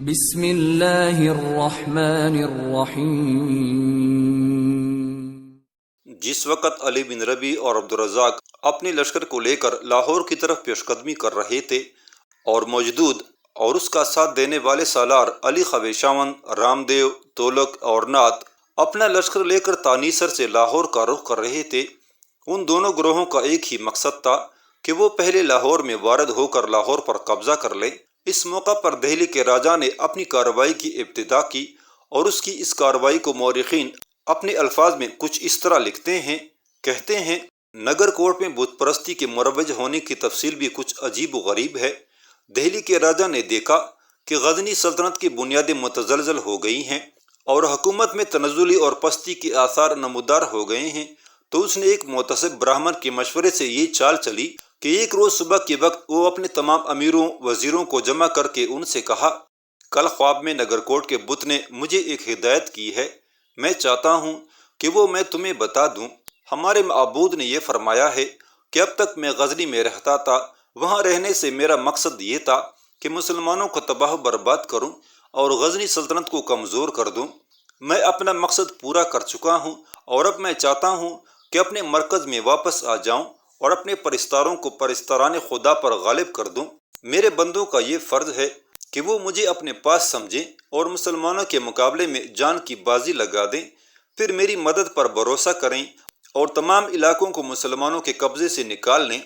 بسم اللہ الرحمن الرحیم۔ جس وقت علی بن ربیع اور عبدالرزاق اپنے لشکر کو لے کر لاہور کی طرف پیش قدمی کر رہے تھے اور موجدود اور اس کا ساتھ دینے والے سالار علی خویشاون، رام دیو، تولک اور نعت اپنا لشکر لے کر تانیسر سے لاہور کا رخ کر رہے تھے، ان دونوں گروہوں کا ایک ہی مقصد تھا کہ وہ پہلے لاہور میں وارد ہو کر لاہور پر قبضہ کر لیں۔ اس موقع پر دہلی کے راجا نے اپنی کارروائی کی ابتدا کی اور اس کی اس کارروائی کو مورخین اپنے الفاظ میں کچھ اس طرح لکھتے ہیں، کہتے ہیں نگر کوٹ میں بت پرستی کے مروج ہونے کی تفصیل بھی کچھ عجیب و غریب ہے۔ دہلی کے راجا نے دیکھا کہ غزنی سلطنت کی بنیادیں متزلزل ہو گئی ہیں اور حکومت میں تنزلی اور پستی کے آثار نمودار ہو گئے ہیں، تو اس نے ایک محتسب براہمن کے مشورے سے یہ چال چلی کہ ایک روز صبح کے وقت وہ اپنے تمام امیروں وزیروں کو جمع کر کے ان سے کہا، کل خواب میں نگر کوٹ کے بت نے مجھے ایک ہدایت کی ہے، میں چاہتا ہوں کہ وہ میں تمہیں بتا دوں۔ ہمارے معبود نے یہ فرمایا ہے کہ اب تک میں غزنی میں رہتا تھا، وہاں رہنے سے میرا مقصد یہ تھا کہ مسلمانوں کو تباہ و برباد کروں اور غزنی سلطنت کو کمزور کر دوں۔ میں اپنا مقصد پورا کر چکا ہوں اور اب میں چاہتا ہوں کہ اپنے مرکز میں واپس آ جاؤں اور اپنے پرستاروں کو پرستاران خدا پر غالب کر دوں۔ میرے بندوں کا یہ فرض ہے کہ وہ مجھے اپنے پاس سمجھیں اور مسلمانوں کے مقابلے میں جان کی بازی لگا دیں، پھر میری مدد پر بھروسہ کریں اور تمام علاقوں کو مسلمانوں کے قبضے سے نکال لیں۔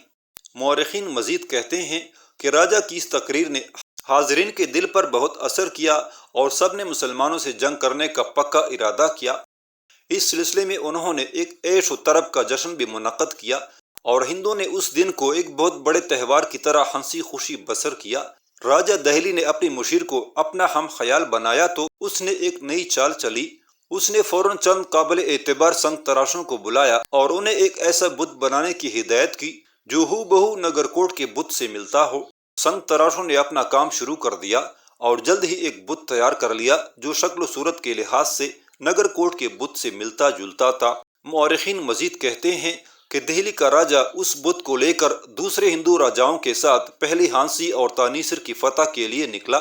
مورخین مزید کہتے ہیں کہ راجا کی اس تقریر نے حاضرین کے دل پر بہت اثر کیا اور سب نے مسلمانوں سے جنگ کرنے کا پکا ارادہ کیا۔ اس سلسلے میں انہوں نے ایک عیش و طرب کا جشن بھی منعقد کیا اور ہندوؤں نے اس دن کو ایک بہت بڑے تہوار کی طرح ہنسی خوشی بسر کیا۔ راجہ دہلی نے اپنی مشیر کو اپنا ہم خیال بنایا تو اس نے ایک نئی چال چلی۔ اس نے فوراً چند قابل اعتبار سنگ تراشوں کو بلایا اور انہیں ایک ایسا بت بنانے کی ہدایت کی جو ہو بہو نگر کوٹ کے بت سے ملتا ہو۔ سنگ تراشوں نے اپنا کام شروع کر دیا اور جلد ہی ایک بت تیار کر لیا جو شکل و صورت کے لحاظ سے نگر کوٹ کے بت سے ملتا جلتا تھا۔ مورخین مزید کہتے ہیں کہ دہلی کا راجا اس بت کو لے کر دوسرے ہندو راجاؤں کے ساتھ پہلی ہانسی اور تانیسر کی فتح کے لیے نکلا،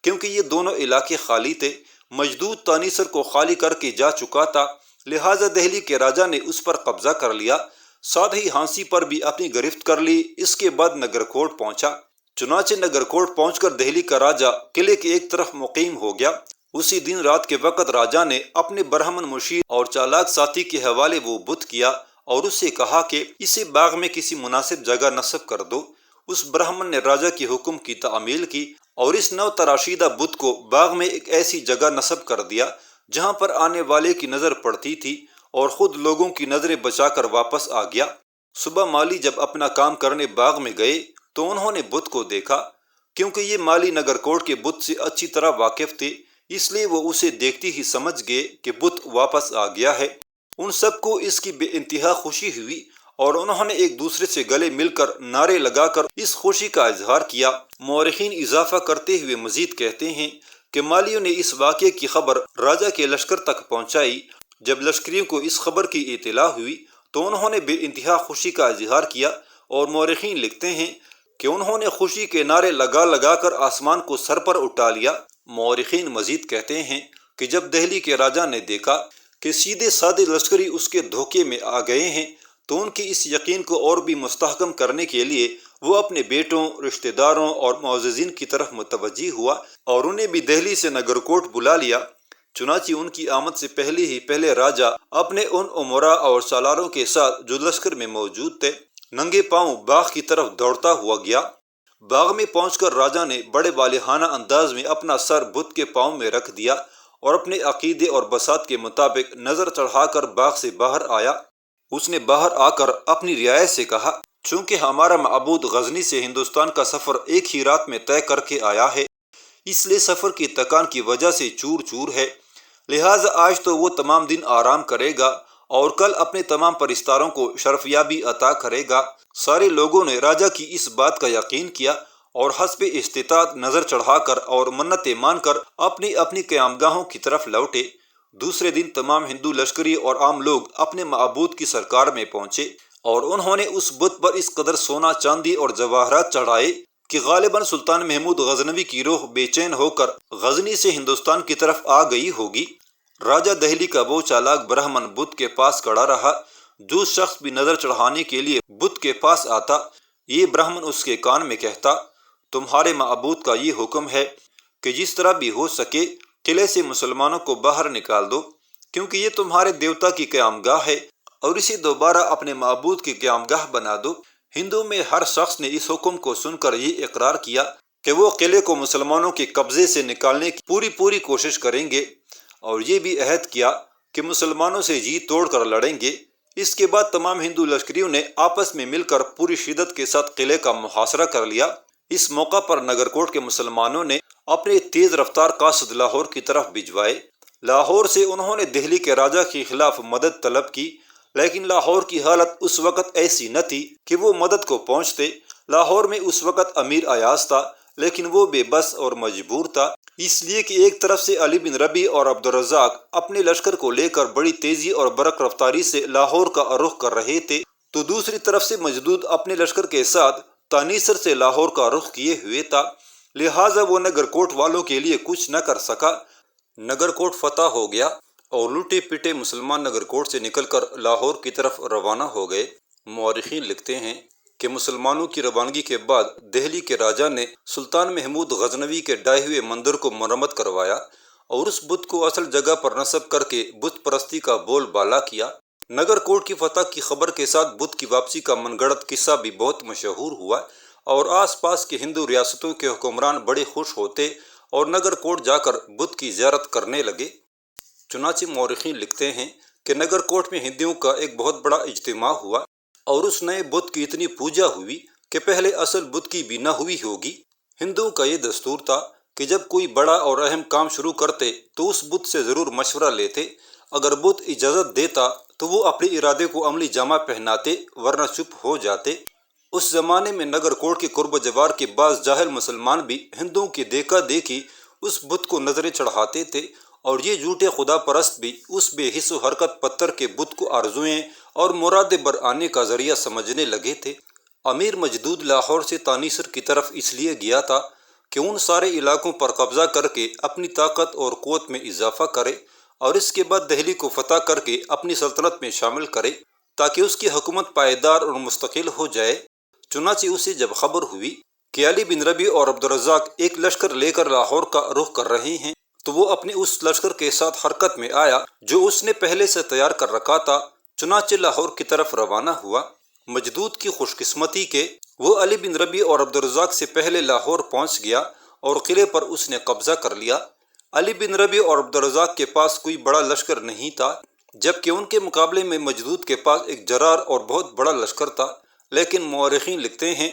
کیونکہ یہ دونوں علاقے خالی تھے۔ مجدود تانیسر کو خالی کر کے جا چکا تھا، لہٰذا دہلی کے راجا نے اس پر قبضہ کر لیا، ساتھ ہی ہانسی پر بھی اپنی گرفت کر لی۔ اس کے بعد نگر کوٹ پہنچا۔ چنانچہ نگر کوٹ پہنچ کر دہلی کا راجا قلعے کے ایک طرف مقیم ہو گیا۔ اسی دن رات کے وقت راجا نے اپنے برہمن مشیر اور چالاک ساتھی کے حوالے وہ بت کیا اور اس سے کہا کہ اسے باغ میں کسی مناسب جگہ نصب کر دو۔ اس برہمن نے راجا کے حکم کی تعمیل کی اور اس نو تراشیدہ بت کو باغ میں ایک ایسی جگہ نصب کر دیا جہاں پر آنے والے کی نظر پڑتی تھی اور خود لوگوں کی نظریں بچا کر واپس آ گیا۔ صبح مالی جب اپنا کام کرنے باغ میں گئے تو انہوں نے بت کو دیکھا۔ کیونکہ یہ مالی نگر کوٹ کے بت سے اچھی طرح واقف تھے، اس لیے وہ اسے دیکھتی ہی سمجھ گئے کہ بت واپس آ گیا ہے۔ ان سب کو اس کی بے انتہا خوشی ہوئی اور انہوں نے ایک دوسرے سے گلے مل کر نعرے لگا کر اس خوشی کا اظہار کیا۔ مورخین اضافہ کرتے ہوئے مزید کہتے ہیں کہ مالیوں نے اس واقعے کی خبر راجا کے لشکر تک پہنچائی۔ جب لشکریوں کو اس خبر کی اطلاع ہوئی تو انہوں نے بے انتہا خوشی کا اظہار کیا اور مورخین لکھتے ہیں کہ انہوں نے خوشی کے نعرے لگا لگا کر آسمان کو سر پر اٹھا لیا۔ مورخین مزید کہتے ہیں کہ جب دہلی کے راجا نے دیکھا کہ سیدھے سادے لشکری اس کے دھوکے میں آ گئے ہیں تو ان کی اس یقین کو اور بھی مستحکم کرنے کے لیے وہ اپنے بیٹوں، رشتہ داروں اور معززین کی طرف متوجہ ہوا اور انہیں بھی دہلی سے نگر کوٹ بلا لیا۔ چنانچہ ان کی آمد سے پہلے راجا اپنے ان امراء اور سالاروں کے ساتھ جو لشکر میں موجود تھے ننگے پاؤں باغ کی طرف دوڑتا ہوا گیا۔ باغ میں پہنچ کر راجا نے بڑے والہانہ انداز میں اپنا سر بت کے پاؤں میں رکھ دیا اور اپنے عقیدے اور بساط کے مطابق نظر چڑھا کر باغ سے باہر آیا۔ اس نے باہر آ کر اپنی رعایا سے کہا، چونکہ ہمارا معبود غزنی سے ہندوستان کا سفر ایک ہی رات میں طے کر کے آیا ہے، اس لیے سفر کی تکان کی وجہ سے چور چور ہے، لہٰذا آج تو وہ تمام دن آرام کرے گا اور کل اپنے تمام پرستاروں کو شرفیابی عطا کرے گا۔ سارے لوگوں نے راجا کی اس بات کا یقین کیا اور حسب استطاعت نظر چڑھا کر اور منتیں مان کر اپنی اپنی قیام گاہوں کی طرف لوٹے۔ دوسرے دن تمام ہندو لشکری اور عام لوگ اپنے معبود کی سرکار میں پہنچے اور انہوں نے اس بت پر اس قدر سونا چاندی اور جواہرات چڑھائے کہ غالباً سلطان محمود غزنوی کی روح بے چین ہو کر غزنی سے ہندوستان کی طرف آ گئی ہوگی۔ راجہ دہلی کا وہ چالاک برہمن بدھ کے پاس کھڑا رہا۔ جو شخص بھی نظر چڑھانے کے لیے بدھ کے پاس آتا، یہ برہمن اس کے کان میں کہتا، تمہارے معبود کا یہ حکم ہے کہ جس طرح بھی ہو سکے قلعے سے مسلمانوں کو باہر نکال دو، کیونکہ یہ تمہارے دیوتا کی قیام گاہ ہے، اور اسے دوبارہ اپنے معبود کی قیام گاہ بنا دو۔ ہندو میں ہر شخص نے اس حکم کو سن کر یہ اقرار کیا کہ وہ قلعے کو مسلمانوں کے قبضے سے نکالنے کی پوری کوشش کریں گے، اور یہ بھی عہد کیا کہ مسلمانوں سے جی توڑ کر لڑیں گے۔ اس کے بعد تمام ہندو لشکریوں نے آپس میں مل کر پوری شدت کے ساتھ قلعے کا محاصرہ کر لیا۔ اس موقع پر نگرکوٹ کے مسلمانوں نے اپنے تیز رفتار قاصد لاہور کی طرف بھجوائے۔ لاہور سے انہوں نے دہلی کے راجہ کے خلاف مدد طلب کی، لیکن لاہور کی حالت اس وقت ایسی نہ تھی کہ وہ مدد کو پہنچتے۔ لاہور میں اس وقت امیر ایاز تھا، لیکن وہ بے بس اور مجبور تھا، اس لیے کہ ایک طرف سے علی بن ربیع اور عبدالرزاق اپنے لشکر کو لے کر بڑی تیزی اور برق رفتاری سے لاہور کا رخ کر رہے تھے، تو دوسری طرف سے مجدود اپنے لشکر کے ساتھ تانیسر سے لاہور کا رخ کیے ہوئے تھا، لہٰذا وہ نگرکوٹ والوں کے لیے کچھ نہ کر سکا۔ نگرکوٹ فتح ہو گیا اور لوٹے پٹے مسلمان نگرکوٹ سے نکل کر لاہور کی طرف روانہ ہو گئے۔ مورخین لکھتے ہیں کہ مسلمانوں کی روانگی کے بعد دہلی کے راجہ نے سلطان محمود غزنوی کے ڈھائے ہوئے مندر کو مرمت کروایا اور اس بت کو اصل جگہ پر نصب کر کے بت پرستی کا بول بالا کیا۔ نگرکوٹ کی فتح کی خبر کے ساتھ بت کی واپسی کا من گھڑت قصہ بھی بہت مشہور ہوا، اور آس پاس کے ہندو ریاستوں کے حکمران بڑے خوش ہوتے اور نگرکوٹ جا کر بت کی زیارت کرنے لگے۔ چنانچہ مورخین لکھتے ہیں کہ نگرکوٹ میں ہندوؤں کا ایک بہت بڑا اجتماع ہوا، اور اس نئے بت کی اتنی پوجا ہوئی کہ پہلے اصل بت کی بھی نہ ہوئی ہوگی۔ ہندوؤں کا یہ دستور تھا کہ جب کوئی بڑا اور اہم کام شروع کرتے تو اس بت سے ضرور مشورہ لیتے، اگر بت اجازت دیتا تو وہ اپنے ارادے کو عملی جامہ پہناتے، ورنہ چپ ہو جاتے۔ اس زمانے میں نگرکوٹ کے قرب و جوار کے بعض جاہل مسلمان بھی ہندوؤں کی دیکھا دیکھی اس بت کو نظریں چڑھاتے تھے، اور یہ جھوٹے خدا پرست بھی اس بے حس و حرکت پتھر کے بت کو آرزوئیں اور مراد بر آنے کا ذریعہ سمجھنے لگے تھے۔ امیر مجدود لاہور سے تانیسر کی طرف اس لیے گیا تھا کہ ان سارے علاقوں پر قبضہ کر کے اپنی طاقت اور قوت میں اضافہ کرے، اور اس کے بعد دہلی کو فتح کر کے اپنی سلطنت میں شامل کرے تاکہ اس کی حکومت پائیدار اور مستقل ہو جائے۔ چنانچہ اسے جب خبر ہوئی کہ علی بن ربیع اور عبدالرزاق ایک لشکر لے کر لاہور کا رخ کر رہے ہیں، تو وہ اپنے اس لشکر کے ساتھ حرکت میں آیا جو اس نے پہلے سے تیار کر رکھا تھا، چنانچہ لاہور کی طرف روانہ ہوا۔ مجدود کی خوش قسمتی کہ وہ علی بن ربیع اور عبدالرزاق سے پہلے لاہور پہنچ گیا اور قلعے پر اس نے قبضہ کر لیا۔ علی بن ربیع اور عبدالرزاق کے پاس کوئی بڑا لشکر نہیں تھا، جبکہ ان کے مقابلے میں مجدود کے پاس ایک جرار اور بہت بڑا لشکر تھا، لیکن مورخین لکھتے ہیں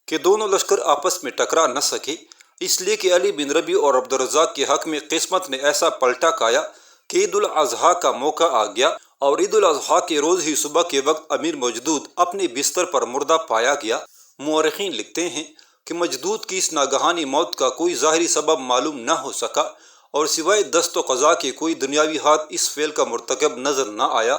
کہ دونوں لشکر آپس میں ٹکرا نہ سکے، اس لیے کہ علی بن ربیع اور عبدالرزاق کے حق میں قسمت نے ایسا پلٹا کھایا کہ عید الاضحیٰ کا موقع آ گیا، اور عید الاضحیٰ کے روز ہی صبح کے وقت امیر مجدود اپنے بستر پر مردہ پایا گیا۔ مورخین لکھتے ہیں کہ مجدود کی اس ناگہانی موت کا کوئی ظاہری سبب معلوم نہ ہو سکا، اور سوائے دست و قضا کے کوئی دنیاوی ہاتھ اس فعل کا مرتکب نظر نہ آیا۔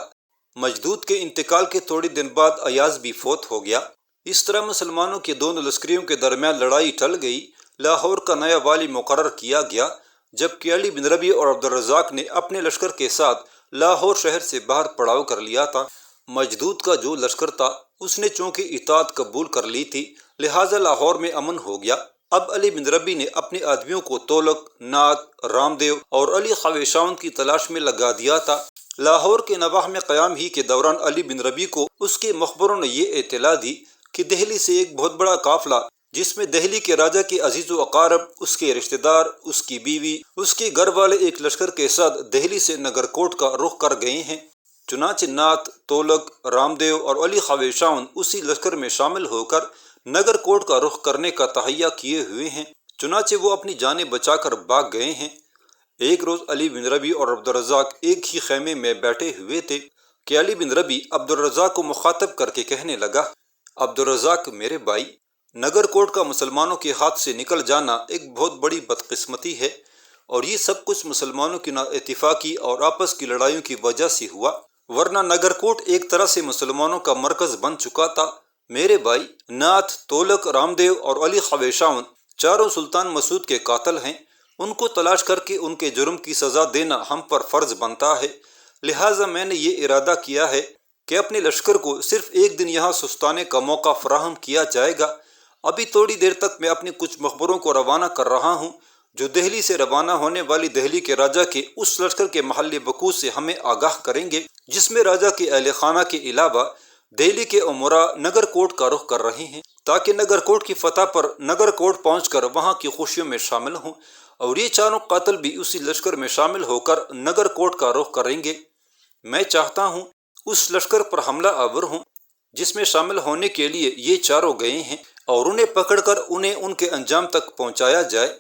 مجدود کے انتقال کے تھوڑے دن بعد ایاز بھی فوت ہو گیا۔ اس طرح مسلمانوں کے دونوں لشکریوں کے درمیان لڑائی ٹل گئی۔ لاہور کا نیا والی مقرر کیا گیا، جبکہ علی بن ربیع اور عبدالرزاق نے اپنے لشکر کے ساتھ لاہور شہر سے باہر پڑاؤ کر لیا تھا۔ مجدود کا جو لشکر تھا اس نے چونکہ اطاعت قبول کر لی تھی، لہٰذا لاہور میں امن ہو گیا۔ اب علی بن ربیع نے اپنے آدمیوں کو تولک، نعت، رام دیو اور علی خاویشاون کی تلاش میں لگا دیا تھا۔ لاہور کے نواح میں قیام ہی کے دوران علی بن ربیع کو اس کے مخبروں نے یہ اطلاع دی کہ دہلی سے ایک بہت بڑا قافلہ، جس میں دہلی کے راجہ کے عزیز و اقارب، اس کے رشتہ دار، اس کی بیوی، اس کے گھر والے ایک لشکر کے ساتھ دہلی سے نگرکوٹ کا رخ کر گئے ہیں۔ چنانچہ نعت، تولک، رام دیو اور علی خاویشاون اسی لشکر میں شامل ہو کر نگرکوٹ کا رخ کرنے کا تہیہ کیے ہوئے ہیں، چنانچہ وہ اپنی جانیں بچا کر بھاگ گئے ہیں۔ ایک روز علی بن ربیع اور عبدالرزاق ایک ہی خیمے میں بیٹھے ہوئے تھے کہ علی بن ربیع عبدالرزاق کو مخاطب کر کے کہنے لگا، عبدالرزاق میرے بھائی، نگرکوٹ کا مسلمانوں کے ہاتھ سے نکل جانا ایک بہت بڑی بدقسمتی ہے، اور یہ سب کچھ مسلمانوں کی نا اتفاقی اور آپس کی لڑائیوں کی وجہ سے ہوا، ورنہ نگرکوٹ ایک طرح سے مسلمانوں کا مرکز بن چکا تھا۔ میرے بھائی ناتھ، تولک، رام دیو اور علی خویشاون چاروں سلطان مسعود کے قاتل ہیں۔ ان کو تلاش کر کے ان کے جرم کی سزا دینا ہم پر فرض بنتا ہے، لہٰذا میں نے یہ ارادہ کیا ہے کہ اپنے لشکر کو صرف ایک دن یہاں سستانے کا موقع فراہم کیا جائے گا۔ ابھی تھوڑی دیر تک میں اپنے کچھ مخبروں کو روانہ کر رہا ہوں جو دہلی سے روانہ ہونے والی دہلی کے راجہ کے اس لشکر کے محل وقوع سے ہمیں آگاہ کریں گے جس میں راجہ کے اہل خانہ کے علاوہ دہلی کے امراء نگر کوٹ کا رخ کر رہے ہیں، تاکہ نگر کوٹ کی فتح پر نگر کوٹ پہنچ کر وہاں کی خوشیوں میں شامل ہوں، اور یہ چاروں قاتل بھی اسی لشکر میں شامل ہو کر نگر کوٹ کا رخ کریں گے۔ میں چاہتا ہوں اس لشکر پر حملہ آور ہوں جس میں شامل ہونے کے لیے یہ چاروں گئے ہیں، اور انہیں پکڑ کر انہیں ان کے انجام تک پہنچایا جائے۔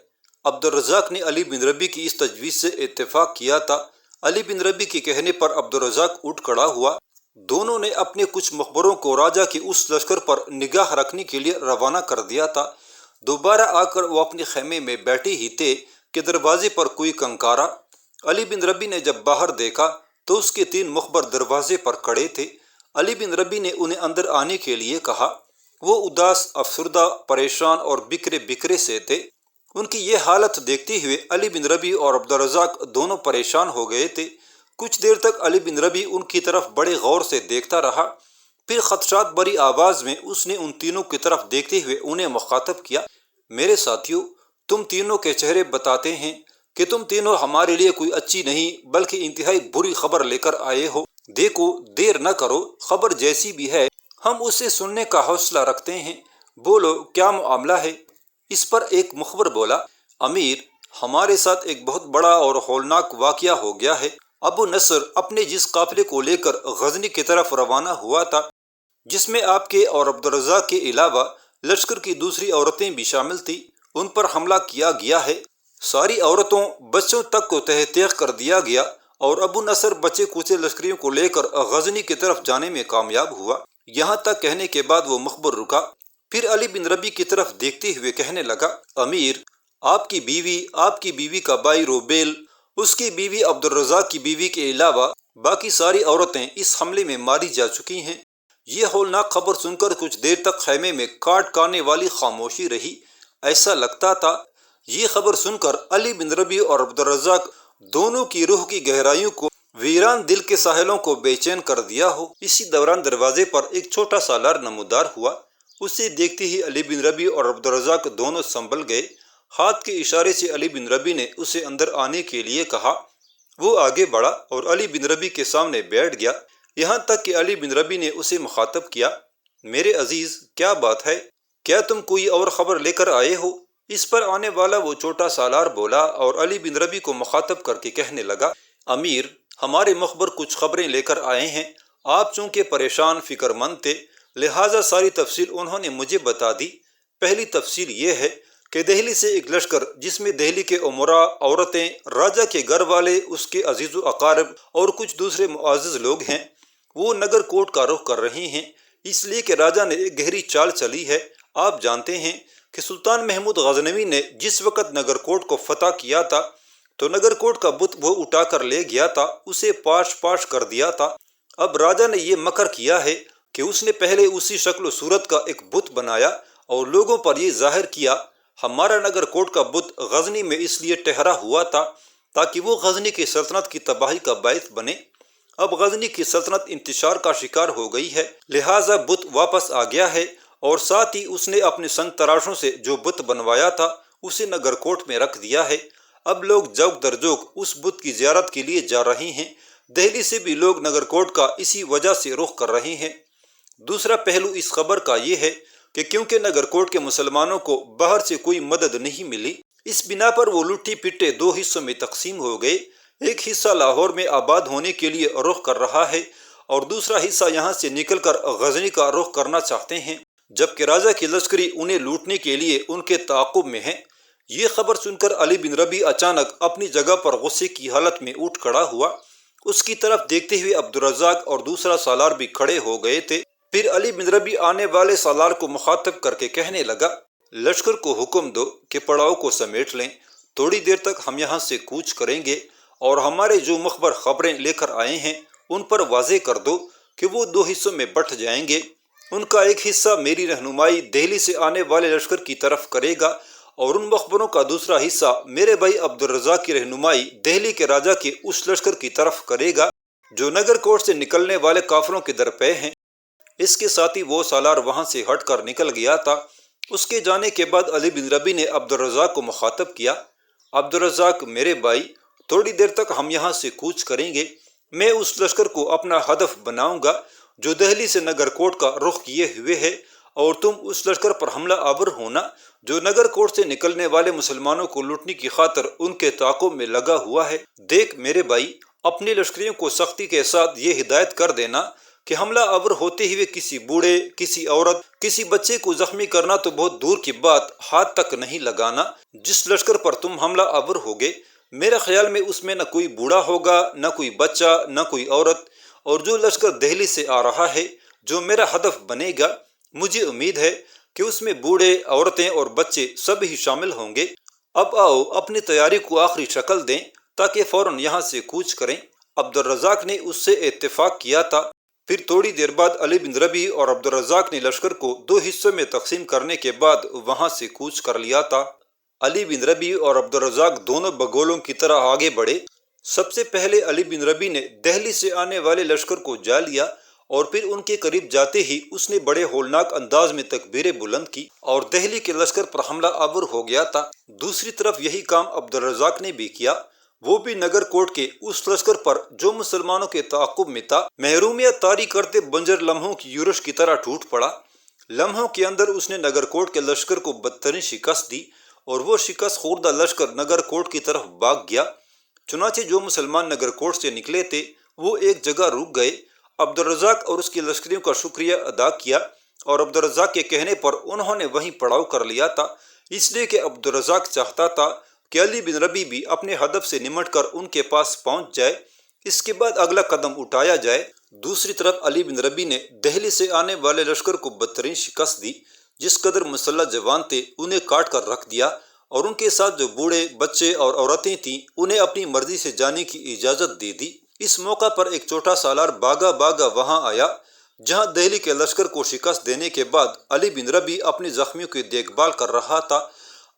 عبدالرزاق نے علی بن ربیع کی اس تجویز سے اتفاق کیا تھا۔ علی بن ربیع کے کہنے پر عبدالرزاق اٹھ کھڑا ہوا۔ دونوں نے اپنے کچھ مخبروں کو راجہ کے اس لشکر پر نگاہ رکھنے کے لیے روانہ کر دیا تھا۔ دوبارہ آ کر وہ اپنے خیمے میں بیٹھے ہی تھے کہ دروازے پر کوئی کنکارا۔ علی بن ربیع نے جب باہر دیکھا تو اس کے 3 مخبر دروازے پر کھڑے تھے۔ علی بن ربیع نے انہیں اندر آنے کے لیے کہا۔ وہ اداس، افسردہ، پریشان اور بکھرے بکھرے سے تھے۔ ان کی یہ حالت دیکھتے ہوئے علی بن ربیع اور عبدالرزاق دونوں پریشان ہو گئے تھے۔ کچھ دیر تک علی بن ربیع ان کی طرف بڑے غور سے دیکھتا رہا، پھر خدشات بھری آواز میں اس نے ان تینوں کی طرف دیکھتے ہوئے انہیں مخاطب کیا۔ میرے ساتھیوں، تم تینوں کے چہرے بتاتے ہیں کہ تم تینوں ہمارے لیے کوئی اچھی نہیں بلکہ انتہائی بری خبر لے کر آئے ہو۔ دیکھو، دیر نہ کرو، خبر جیسی بھی ہے ہم اسے سننے کا حوصلہ رکھتے ہیں۔ بولو، کیا معاملہ ہے؟ اس پر ایک مخبر بولا، امیر، ہمارے ساتھ ایک بہت بڑا اور ہولناک واقعہ ہو گیا ہے۔ ابو نصر اپنے جس قافلے کو لے کر غزنی کی طرف روانہ ہوا تھا، جس میں آپ کے اور عبدالرزاق کے علاوہ لشکر کی دوسری عورتیں بھی شامل تھیں، ان پر حملہ کیا گیا ہے۔ ساری عورتوں، بچوں تک کو تہہ تیغ کر دیا گیا، اور ابو نصر بچے کوچے لشکریوں کو لے کر غزنی کی طرف جانے میں کامیاب ہوا۔ یہاں تک کہنے کے بعد وہ مخبر رکا، پھر علی بن ربیع کی طرف دیکھتے ہوئے کہنے لگا، امیر، آپ کی بیوی کا بھائی روبیل، اس کی بیوی عبدالرزاق کی بیوی کے علاوہ باقی ساری عورتیں اس حملے میں ماری جا چکی ہیں۔ یہ ہولناک خبر سن کر کچھ دیر تک خیمے میں کاٹ کھانے والی خاموشی رہی۔ ایسا لگتا تھا یہ خبر سن کر علی بن ربیع اور عبدالرزاق دونوں کی روح کی گہرائیوں کو، ویران دل کے ساحلوں کو بے چین کر دیا ہو۔ اسی دوران دروازے پر ایک چھوٹا سا لار نمودار ہوا۔ اسے دیکھتے ہی علی بن ربیع اور عبدالرزاق دونوں سنبھل گئے۔ ہاتھ کے اشارے سے علی بن ربیع نے اسے اندر آنے کے لیے کہا۔ وہ آگے بڑھا اور علی بن ربیع کے سامنے بیٹھ گیا، یہاں تک کہ علی بن ربیع نے اسے مخاطب کیا، میرے عزیز، کیا بات ہے؟ کیا تم کوئی اور خبر لے کر آئے ہو؟ اس پر آنے والا وہ چھوٹا سالار بولا اور علی بن ربیع کو مخاطب کر کے کہنے لگا، امیر، ہمارے مخبر کچھ خبریں لے کر آئے ہیں۔ آپ چونکہ پریشان فکر مند تھے، لہٰذا ساری تفصیل انہوں نے مجھے بتا دی۔ پہلی تفصیل یہ ہے کہ دہلی سے ایک لشکر جس میں دہلی کے امراء، عورتیں، راجہ کے گھر والے، اس کے عزیز و اقارب اور کچھ دوسرے معزز لوگ ہیں، وہ نگر کوٹ کا رخ کر رہے ہیں، اس لیے کہ راجہ نے ایک گہری چال چلی ہے۔ آپ جانتے ہیں کہ سلطان محمود غزنوی نے جس وقت نگر کوٹ کو فتح کیا تھا تو نگر کوٹ کا بت وہ اٹھا کر لے گیا تھا، اسے پاش پاش کر دیا تھا۔ اب راجہ نے یہ مکر کیا ہے کہ اس نے پہلے اسی شکل و صورت کا ایک بت بنایا اور لوگوں پر یہ ظاہر کیا، ہمارا نگر کوٹ کا بت غزنی میں اس لیے ٹھہرا ہوا تھا تاکہ وہ غزنی کی سلطنت کی تباہی کا باعث بنے۔ اب غزنی کی سلطنت انتشار کا شکار ہو گئی ہے، لہٰذا بت واپس آ گیا ہے، اور ساتھ ہی اس نے اپنے سنگ تراشوں سے جو بت بنوایا تھا اسے نگر کوٹ میں رکھ دیا ہے۔ اب لوگ جوک در جوک اس بت کی زیارت کے لیے جا رہے ہیں۔ دہلی سے بھی لوگ نگر کوٹ کا اسی وجہ سے رخ کر رہے ہیں۔ دوسرا پہلو اس خبر کا یہ ہے کہ کیونکہ نگر کوٹ کے مسلمانوں کو باہر سے کوئی مدد نہیں ملی، اس بنا پر وہ لٹھی پٹے 2 حصوں میں تقسیم ہو گئے۔ ایک حصہ لاہور میں آباد ہونے کے لیے رخ کر رہا ہے اور دوسرا حصہ یہاں سے نکل کر غزنی کا رخ کرنا چاہتے ہیں، جبکہ راجہ کی لشکری انہیں لوٹنے کے لیے ان کے تعاقب میں ہے۔ یہ خبر سن کر علی بن ربیع اچانک اپنی جگہ پر غصے کی حالت میں اٹھ کھڑا ہوا۔ اس کی طرف دیکھتے ہوئے عبدالرزاق اور دوسرا سالار بھی کھڑے ہو گئے تھے۔ پھر علی بن ربیع آنے والے سالار کو مخاطب کر کے کہنے لگا، لشکر کو حکم دو کہ پڑاؤ کو سمیٹ لیں، تھوڑی دیر تک ہم یہاں سے کوچ کریں گے، اور ہمارے جو مخبر خبریں لے کر آئے ہیں ان پر واضح کر دو کہ وہ 2 حصوں میں بٹ جائیں گے۔ ان کا ایک حصہ میری رہنمائی دہلی سے آنے والے لشکر کی طرف کرے گا اور ان مخبروں کا دوسرا حصہ میرے بھائی عبدالرزاق کی رہنمائی دہلی کے راجا کے اس لشکر کی طرف کرے گا جو نگر کوٹ سے نکلنے والے کافروں کے درپے ہیں۔ اس کے ساتھ ہی وہ سالار وہاں سے ہٹ کر نکل گیا تھا۔ اس کے جانے کے بعد علی بن ربیع نے عبدالرزاق کو مخاطب کیا، عبدالرزاق میرے بھائی، تھوڑی دیر تک ہم یہاں سے کوچ کریں گے۔ میں اس لشکر کو اپنا ہدف بناؤں گا جو دہلی سے نگر کوٹ کا رخ کیے ہوئے ہے، اور تم اس لشکر پر حملہ آور ہونا جو نگر کوٹ سے نکلنے والے مسلمانوں کو لوٹنے کی خاطر ان کے تعاقب میں لگا ہوا ہے۔ دیکھ میرے بھائی، اپنے لشکریوں کو سختی کے ساتھ یہ ہدایت کر دینا کہ حملہ آور ہوتے ہوئے کسی بوڑھے، کسی عورت، کسی بچے کو زخمی کرنا تو بہت دور کی بات، ہاتھ تک نہیں لگانا۔ جس لشکر پر تم حملہ آور ہوگے، میرے خیال میں اس میں نہ کوئی بوڑھا ہوگا، نہ کوئی بچہ، نہ کوئی عورت، اور جو لشکر دہلی سے آ رہا ہے جو میرا ہدف بنے گا، مجھے امید ہے کہ اس میں بوڑھے، عورتیں اور بچے سب ہی شامل ہوں گے۔ اب آؤ اپنی تیاری کو آخری شکل دیں تاکہ فوراً یہاں سے کوچ کریں۔ عبدالرزاق نے اس سے اتفاق کیا تھا۔ پھر تھوڑی دیر بعد علی بن ربیع اور عبدالرزاق نے لشکر کو 2 حصوں میں تقسیم کرنے کے بعد وہاں سے کوچ کر لیا تھا۔ علی بن ربیع اور عبدالرزاق دونوں بگولوں کی طرح آگے بڑھے۔ سب سے پہلے علی بن ربیع نے دہلی سے آنے والے لشکر کو جا لیا، اور پھر ان کے قریب جاتے ہی اس نے بڑے ہولناک انداز میں تکبیریں بلند کی اور دہلی کے لشکر پر حملہ آور ہو گیا تھا۔ دوسری طرف یہی کام عبدالرزاق نے بھی کیا۔ وہ بھی نگر کوٹ کے اس لشکر پر جو مسلمانوں کے تعاقب میں تھا محرومیت طاری کرتے بنجر لمحوں کی یورش کی طرح ٹوٹ پڑا۔ لمحوں کے اندر اس نے نگر کوٹ کے لشکر کو بدترین شکست دی، اور وہ شکست خوردہ لشکر نگر کوٹ کی طرف بھاگ گیا۔ چنانچہ جو مسلمان نگر کوٹ سے نکلے تھے وہ ایک جگہ رک گئے۔ عبدالرزاق اور اس کی لشکریوں کا شکریہ ادا کیا، اور عبدالرزاق کے کہنے پر انہوں نے وہیں پڑاؤ کر لیا تھا، اس لیے کہ عبدالرزاق چاہتا تھا کہ علی بن ربیع بھی اپنے ہدف سے نمٹ کر ان کے پاس پہنچ جائے، اس کے بعد اگلا قدم اٹھایا جائے۔ دوسری طرف علی بن ربیع نے دہلی سے آنے والے لشکر کو بدترین شکست دی۔ جس قدر مسلح جوان تھے انہیں کاٹ کر رکھ دیا، اور ان کے ساتھ جو بوڑھے، بچے اور عورتیں تھیں انہیں اپنی مرضی سے جانے کی اجازت دے دی۔ اس موقع پر ایک چھوٹا سالار بھاگا وہاں آیا جہاں دہلی کے لشکر کو شکست دینے کے بعد علی بن ربیع اپنے زخمیوں کی دیکھ بھال کر رہا تھا۔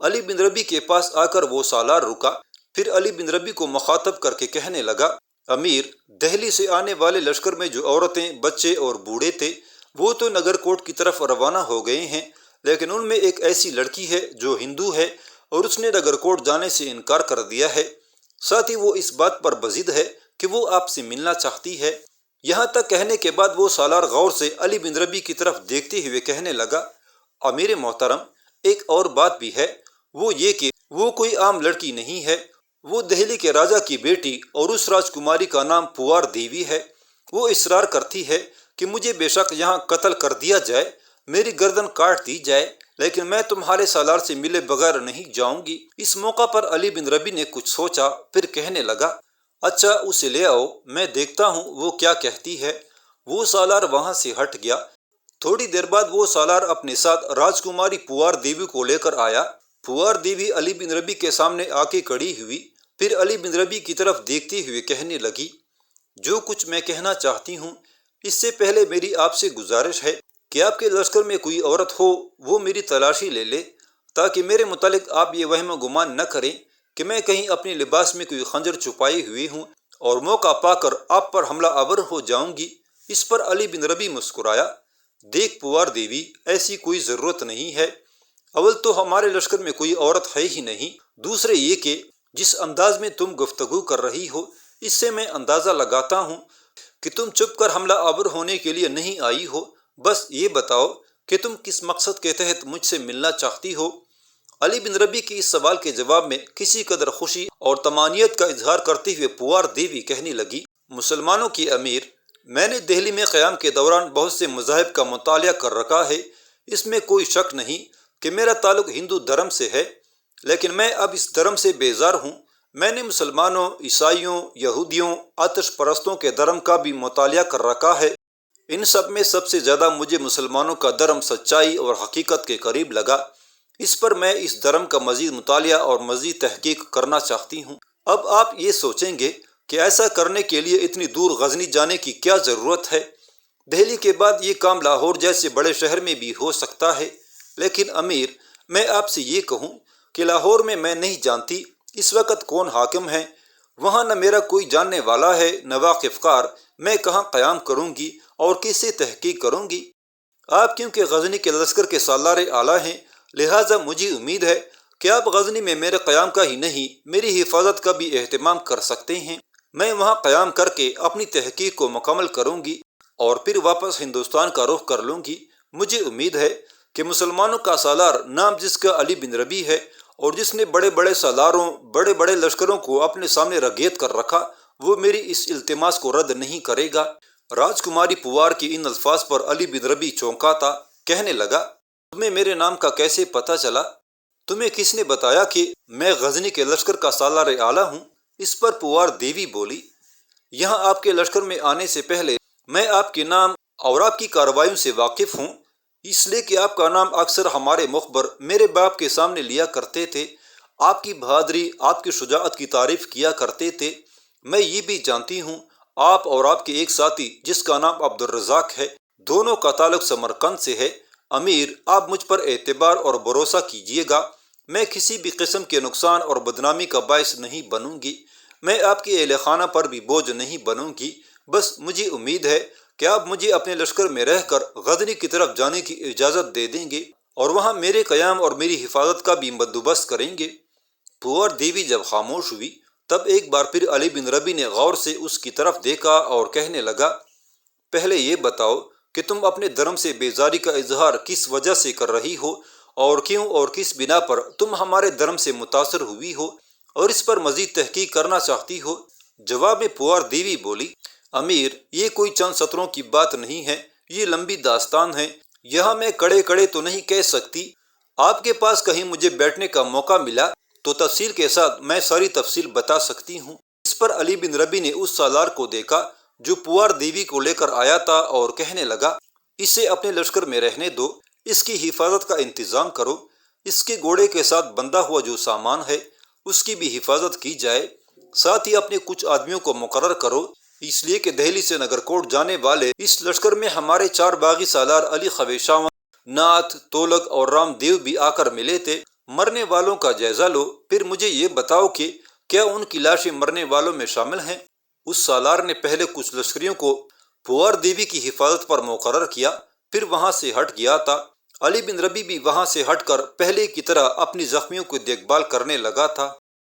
علی بن ربیع کے پاس آ کر وہ سالار رکا، پھر علی بن ربیع کو مخاطب کر کے کہنے لگا، امیر، دہلی سے آنے والے لشکر میں جو عورتیں، بچے اور بوڑھے تھے وہ تو نگر کوٹ کی طرف روانہ ہو گئے ہیں، لیکن ان میں ایک ایسی لڑکی ہے جو ہندو ہے اور اس نے نگر کوٹ جانے سے انکار کر دیا ہے۔ ساتھ ہی وہ اس بات پر بضد ہے کہ وہ آپ سے ملنا چاہتی ہے۔ یہاں تک کہنے کے بعد وہ سالار غور سے علی بن ربیع کی طرف دیکھتے ہوئے کہنے لگا، امیر محترم، ایک اور بات بھی ہے، وہ یہ کہ وہ کوئی عام لڑکی نہیں ہے، وہ دہلی کے راجا کی بیٹی اور اس راجکماری کا نام پوار دیوی ہے۔ وہ اصرار کرتی ہے کہ مجھے بے شک یہاں قتل کر دیا جائے، میری گردن کاٹ دی جائے، لیکن میں تمہارے سالار سے ملے بغیر نہیں جاؤں گی۔ اس موقع پر علی بن ربیع نے کچھ سوچا، پھر کہنے لگا، اچھا اسے لے آؤ، میں دیکھتا ہوں وہ کیا کہتی ہے۔ وہ سالار وہاں سے ہٹ گیا۔ تھوڑی دیر بعد وہ سالار اپنے ساتھ راجکماری پوار دیوی کو لے کر آیا۔ پوار دیوی علی بن ربیع کے سامنے آ کے کھڑی ہوئی، پھر علی بن ربیع کی طرف دیکھتے ہوئے کہنے لگی، جو کچھ میں کہنا چاہتی ہوں اس سے پہلے میری آپ سے گزارش ہے کہ آپ کے لشکر میں کوئی عورت ہو وہ میری تلاشی لے لے، تاکہ میرے متعلق آپ یہ وہم و گمان نہ کریں کہ میں کہیں اپنے لباس میں کوئی خنجر چھپائی ہوئی ہوں اور موقع پا کر آپ پر حملہ آور ہو جاؤں گی۔ اس پر علی بن ربیع مسکرایا، دیکھ پوار دیوی، ایسی کوئی ضرورت نہیں ہے۔ اول تو ہمارے لشکر میں کوئی عورت ہے ہی نہیں، دوسرے یہ کہ جس انداز میں تم گفتگو کر رہی ہو اس سے میں اندازہ لگاتا ہوں کہ تم چھپ کر حملہ آور ہونے کے لیے نہیں آئی ہو۔ بس یہ بتاؤ کہ تم کس مقصد کے تحت مجھ سے ملنا چاہتی ہو؟ علی بن ربیع کے اس سوال کے جواب میں کسی قدر خوشی اور طمانینت کا اظہار کرتے ہوئے پوار دیوی کہنے لگی، مسلمانوں کی امیر، میں نے دہلی میں قیام کے دوران بہت سے مذاہب کا مطالعہ کر رکھا ہے، اس میں کوئی شک نہیں کہ میرا تعلق ہندو دھرم سے ہے، لیکن میں اب اس دھرم سے بیزار ہوں۔ میں نے مسلمانوں، عیسائیوں، یہودیوں، آتش پرستوں کے دھرم کا بھی مطالعہ کر رکھا ہے۔ ان سب میں سب سے زیادہ مجھے مسلمانوں کا دھرم سچائی اور حقیقت کے قریب لگا، اس پر میں اس دھرم کا مزید مطالعہ اور مزید تحقیق کرنا چاہتی ہوں۔ اب آپ یہ سوچیں گے کہ ایسا کرنے کے لیے اتنی دور غزنی جانے کی کیا ضرورت ہے؟ دہلی کے بعد یہ کام لاہور جیسے بڑے شہر میں بھی ہو سکتا ہے، لیکن امیر میں آپ سے یہ کہوں کہ لاہور میں نہیں جانتی اس وقت کون حاکم ہے، وہاں نہ میرا کوئی جاننے والا ہے نہ واقف کار، میں کہاں قیام کروں گی اور کس سے تحقیق کروں گی؟ آپ کیونکہ غزنی کے لشکر کے سالار اعلیٰ ہیں، لہٰذا مجھے امید ہے کہ آپ غزنی میں میرے قیام کا ہی نہیں میری حفاظت کا بھی اہتمام کر سکتے ہیں۔ میں وہاں قیام کر کے اپنی تحقیق کو مکمل کروں گی اور پھر واپس ہندوستان کا رخ کر لوں گی۔ مجھے امید ہے کہ مسلمانوں کا سالار نام جس کا علی بن ربیع ہے اور جس نے بڑے بڑے سالاروں بڑے بڑے لشکروں کو اپنے سامنے رگیت کر رکھا، وہ میری اس التماس کو رد نہیں کرے گا۔ راجکماری پوار کے ان الفاظ پر علی بن ربیع چونکا تھا، کہنے لگا، تمہیں میرے نام کا کیسے پتہ چلا؟ تمہیں کس نے بتایا کہ میں غزنی کے لشکر کا سالار اعلیٰ ہوں؟ اس پر پوار دیوی بولی، یہاں آپ کے لشکر میں آنے سے پہلے میں آپ کے نام اور آپ کی کارروائیوں سے واقف ہوں، اس لیے کہ آپ کا نام اکثر ہمارے مخبر میرے باپ کے سامنے لیا کرتے تھے، آپ کی بہادری آپ کی شجاعت کی تعریف کیا کرتے تھے۔ میں یہ بھی جانتی ہوں آپ اور آپ کے ایک ساتھی جس کا نام عبدالرزاق ہے، دونوں کا تعلق سمرقند سے ہے۔ امیر آپ مجھ پر اعتبار اور بھروسہ کیجیے گا، میں کسی بھی قسم کے نقصان اور بدنامی کا باعث نہیں بنوں گی، میں آپ کے اہل خانہ پر بھی بوجھ نہیں بنوں گی۔ بس مجھے امید ہے کہ آپ مجھے اپنے لشکر میں رہ کر غزنی کی طرف جانے کی اجازت دے دیں گے اور وہاں میرے قیام اور میری حفاظت کا بھی بندوبست کریں گے۔ پوار دیوی جب خاموش ہوئی تب ایک بار پھر علی بن ربیع نے غور سے اس کی طرف دیکھا اور کہنے لگا، پہلے یہ بتاؤ کہ تم اپنے دھرم سے بیزاری کا اظہار کس وجہ سے کر رہی ہو اور کیوں اور کس بنا پر تم ہمارے دھرم سے متاثر ہوئی ہو اور اس پر مزید تحقیق کرنا چاہتی ہو؟ جواب میں پوار دیوی بولی، امیر یہ کوئی چند سطروں کی بات نہیں ہے، یہ لمبی داستان ہے، یہاں میں کڑے کڑے تو نہیں کہہ سکتی۔ آپ کے پاس کہیں مجھے بیٹھنے کا موقع ملا تو تفصیل کے ساتھ میں ساری تفصیل بتا سکتی ہوں۔ اس پر علی بن ربیع نے اس سالار کو دیکھا جو پوار دیوی کو لے کر آیا تھا اور کہنے لگا، اسے اپنے لشکر میں رہنے دو، اس کی حفاظت کا انتظام کرو، اس کے گھوڑے کے ساتھ بندھا ہوا جو سامان ہے اس کی بھی حفاظت کی جائے، ساتھ ہی اپنے کچھ آدمیوں کو مقرر کرو، اس لیے کہ دہلی سے نگر کوٹ جانے والے اس لشکر میں ہمارے 4 باغی سالار علی خویشاون، ناتھ، تولک اور رام دیو بھی آ کر ملے تھے۔ مرنے والوں کا جائزہ لو، پھر مجھے یہ بتاؤ کہ کیا ان کی لاشیں مرنے والوں میں شامل ہیں؟ اس سالار نے پہلے کچھ لشکریوں کو پوار دیوی کی حفاظت پر مقرر کیا، پھر وہاں سے ہٹ گیا تھا۔ علی بن ربیع بھی وہاں سے ہٹ کر پہلے کی طرح اپنی زخمیوں کی دیکھ بھال کرنے لگا تھا۔